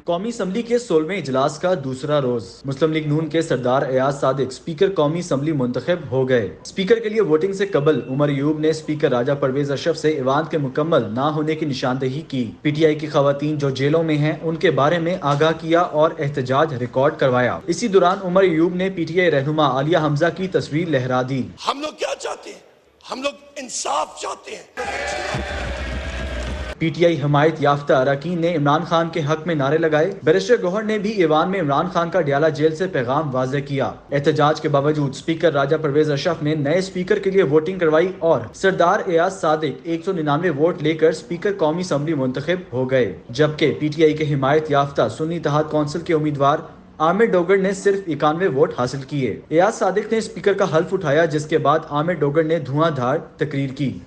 قومی اسمبلی کے 16ویں اجلاس کا دوسرا روز مسلم لیگ نون کے سردار ایاز صادق اسپیکر قومی اسمبلی منتخب ہو گئے۔ اسپیکر کے لیے ووٹنگ سے قبل عمر ایوب نے اسپیکر راجہ پرویز اشرف سے ایوان کے مکمل نہ ہونے کی نشاندہی کی۔ پی ٹی آئی کی خواتین جو جیلوں میں ہیں ان کے بارے میں آگاہ کیا اور احتجاج ریکارڈ کروایا۔ اسی دوران عمر ایوب نے پی ٹی آئی رہنما عالیہ حمزہ کی تصویر لہرا دی۔ ہم لوگ کیا چاہتے ہیں؟ ہم لوگ انصاف چاہتے ہیں۔ پی ٹی آئی حمایت یافتہ اراکین نے عمران خان کے حق میں نعرے لگائے۔ بیرسٹر گوہر نے بھی ایوان میں عمران خان کا ڈیالہ جیل سے پیغام واضح کیا۔ احتجاج کے باوجود اسپیکر راجہ پرویز اشرف نے نئے اسپیکر کے لیے ووٹنگ کروائی اور سردار ایاز صادق 199 ووٹ لے کر اسپیکر قومی اسمبلی منتخب ہو گئے، جبکہ پی ٹی آئی کے حمایت یافتہ سنی اتحاد کونسل کے امیدوار عامر ڈوگر نے صرف 91 ووٹ حاصل کیے۔ ایاز صادق نے اسپیکر کا حلف اٹھایا، جس کے بعد عامر ڈوگر نے دھواں دھار تقریر کی۔